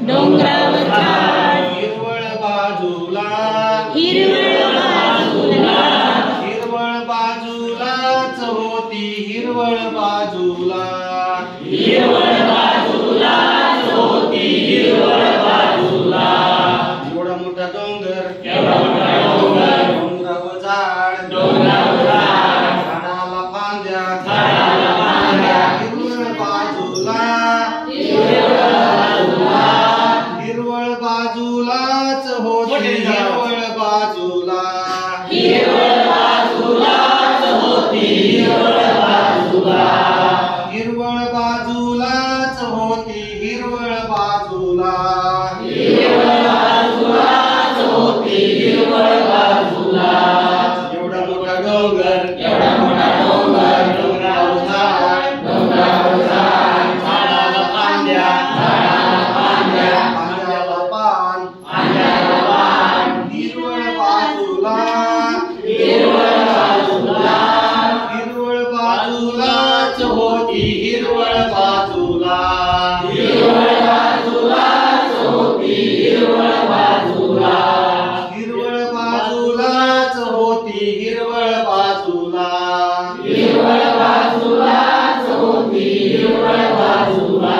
डोंगरावर झाड हिरवळ बाजूला हिरवळ बाजूला हिरवळ बाजूलाच होती हिरवळ बाजूला हिरवळ बाजूलाच होती हिरवळ बाजूला एवढा मोठा डोंगर एवढा मोठा डोंगर डोंगरावर झाड डोंगरावर झाड झाडाला फांद्या झाडाला फांद्या हिरवळ बाजूला हिरवळ बाजूलाच होती हिरवळ बाजूला हिरवळ बाजूलाच होती हिरवळ बाजूला हिरवळ बाजूलाच होती हिरवळ बाजूला हिरवळ बाजूलाच होती हिरवळ बाजूला एवढा मोठा डोंगर एवढा मोठा डोंगर डोंगरावर झाड डोंगरावर झाड झाडाला फांद्या झाडाला फांद्या फांद्याला पान फांद्याला पान हिरवळ बाजूला हिरवळ बाजूला हिरवळ बाजूलाच होती हिरवळ बाजूला हिरवळ बाजूलाच होती हिरवळ बाजूला हिरवळ बाजूलाच होती हिरवळ बाजूला हिरवळ बाजूलाच होती हिरवळ बाजूला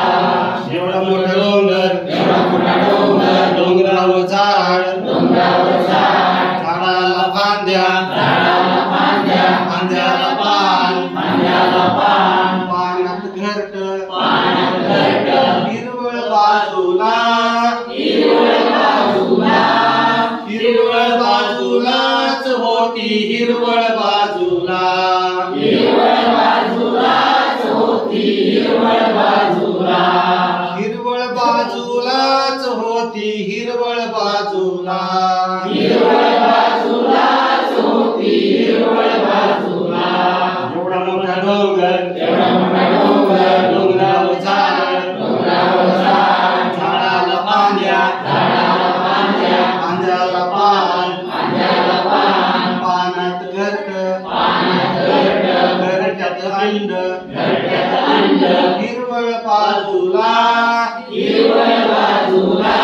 एवढा मोठा डोंगर एवढा मोठा डोंगर डोंगरावर झाड डोंगरावर झाड झाडाला फांद्या झाडाला फांद्या फांद्याला पान फांद्याला पान पानात घरट पानात घरट हिरवळ बाजूला हिरवळ बाजूला हिरवळ बाजूलाच होती हिरवळ बाजूला हिरवळ बाजूलाच होती हिरवळ बाजूला हिरवळ बाजूलाच होती हिरवळ बाजूला हिरवळ बाजूलाच होती हिरवळ बाजूला एवढा मोठा डोंगर एवढा मोठा डोंगर डोंगरावर झाड डोंगरावर झाड झाडाला फांद्या झाडाला फांद्या फांद्याला पान फांद्याला पान पानात घरट पानात घरट घरट्यात अंड घरट्यात अंड हिरवळ बाजूला हिरवळ बाजूला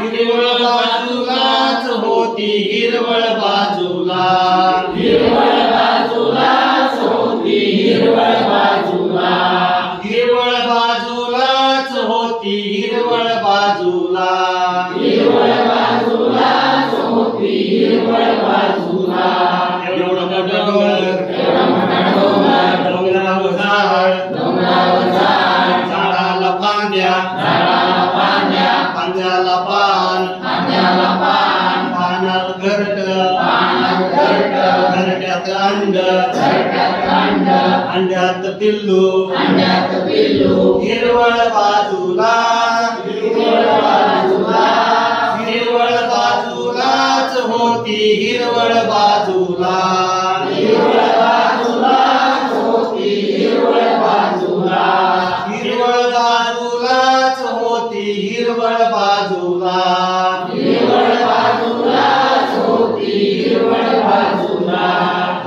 हिरवळ बाजूलाच होती हिरवळ बाजूला हिरवळ बाजूलाच होती हिरवळ बाजूला हिरवळ बाजूलाच होती हिरवळ बाजूला हिरवळ बाजूलाच होती हिरवळ बाजूला एवढा मोठा डोंगर एवढा मोठा डोंगर डोंगरावर झाड डोंगरावर झाड झाडाला फांद्या झाडाला फांद्या फांद्याला पान फांद्याला पान पानात घरट पानात घरट घरट्यात अंड घरट्यात अंड अंड्यात पिल्लू अंड्यात पिल्लू हिरवळ बाजूला हिरवळ बाजूला हिरवळ बाजूलाच होती हिरवळ बाजूला हिरवळ बाजूलाच होती हिरवळ बाजूला हिरवळ बाजूलाच होती हिरवळ बाजूला हिरवळ बाजूलाच होती हिरवळ बाजूला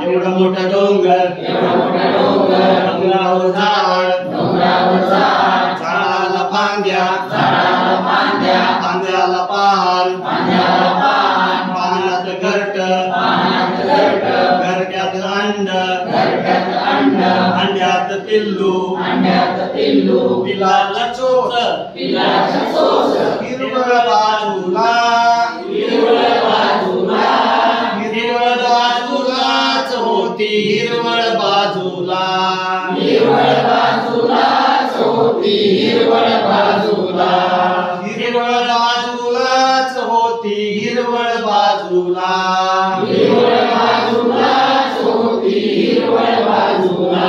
एवढा मोठा डोंगर एवढा मोठा डोंगर डोंगरावर झाड डोंगरावर झाड झाडाला फांद्या झाडाला फांद्या फांद्याला पान फांद्याला पान पानात घरट पानात घरट घरट्यात अंड घरट्यात अंड अंड्यात पिल्लू अंड्यात पिल्लू पिलाला चोच पिलाचा चोच हिरवळ बाजूला हिरवळ बाजूला हिरवळ बाजूलाच होती हिरवळ बाजूला हिरवळ बाजूलाच होती हिरवळ बाजूला हिरवळ बाजूलाच होती हिरवळ बाजूला हिरवळ बाजूलाच होती हिरवळ बाजूला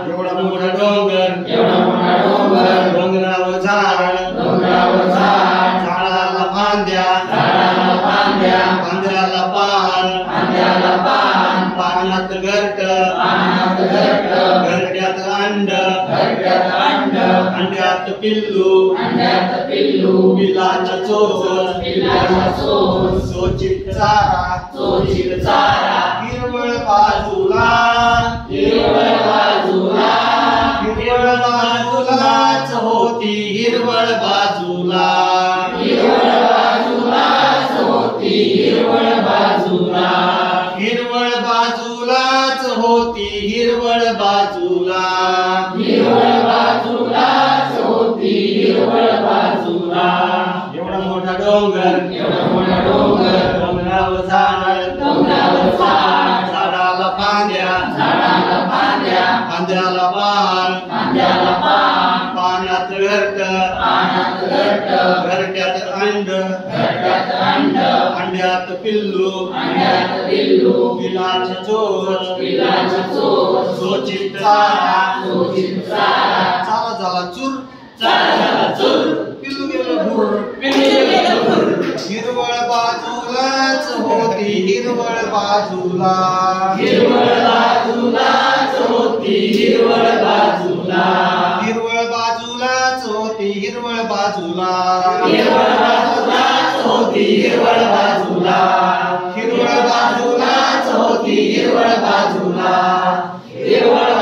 एवढा मोठा डोंगर एवढा मोठा डोंगर डोंगरावर झाड डोंगरावर झाड झाडाला फांद्या झाडाला फांद्या फांद्याला पान फांद्याला पान पानात घरट पानात घरट घरट्यात अंड घरट्यात अंड अंड्यात पिल्लू अंड्यात पिल्लू पिलाचा चोच पिलाचा चोच चोचीत चारा चोचीत चारा हिरवळ बाजूला हिरवळ बाजूला हिरवळ बाजूलाच होती हिरवळ बाजूला हिरवळ बाजूला हिरवळ बाजूलाच होती हिरवळ बाजूला हिरवळ बाजूलाच होती हिरवळ बाजूला एवढा मोठा डोंगर एवढा मोठा डोंगर डोंगरावर झाड डोंगरावर झाड झाडाला फांद्या झाडाला फांद्या फांद्याला पान फांद्याला पान पाण्यात घरट पाण्यात घरट घरट्यात अंड घरट्यात अंड अंड्यात पिल्लू अंड्यात पिल्लू पिलाचं चोच पिलाचं चोच चोचीत चारा चोचीत चारा चाला झाला चूर चाला चूर पिल्लू गेलं भूर पिल्लू गेलं भुर हिरवळ बाजूलाच होती हिरवळ बाजूला हिरवळ बाजूलाच होती हिरवळ बाजूला हिरवळ बाजूलाच होती हिरवळ बाजूला हिरवळ बाजूलाच होती हिरवळ बाजूला हिरवळ बाजूलाच होती हिरवळ बाजूला हिरवळ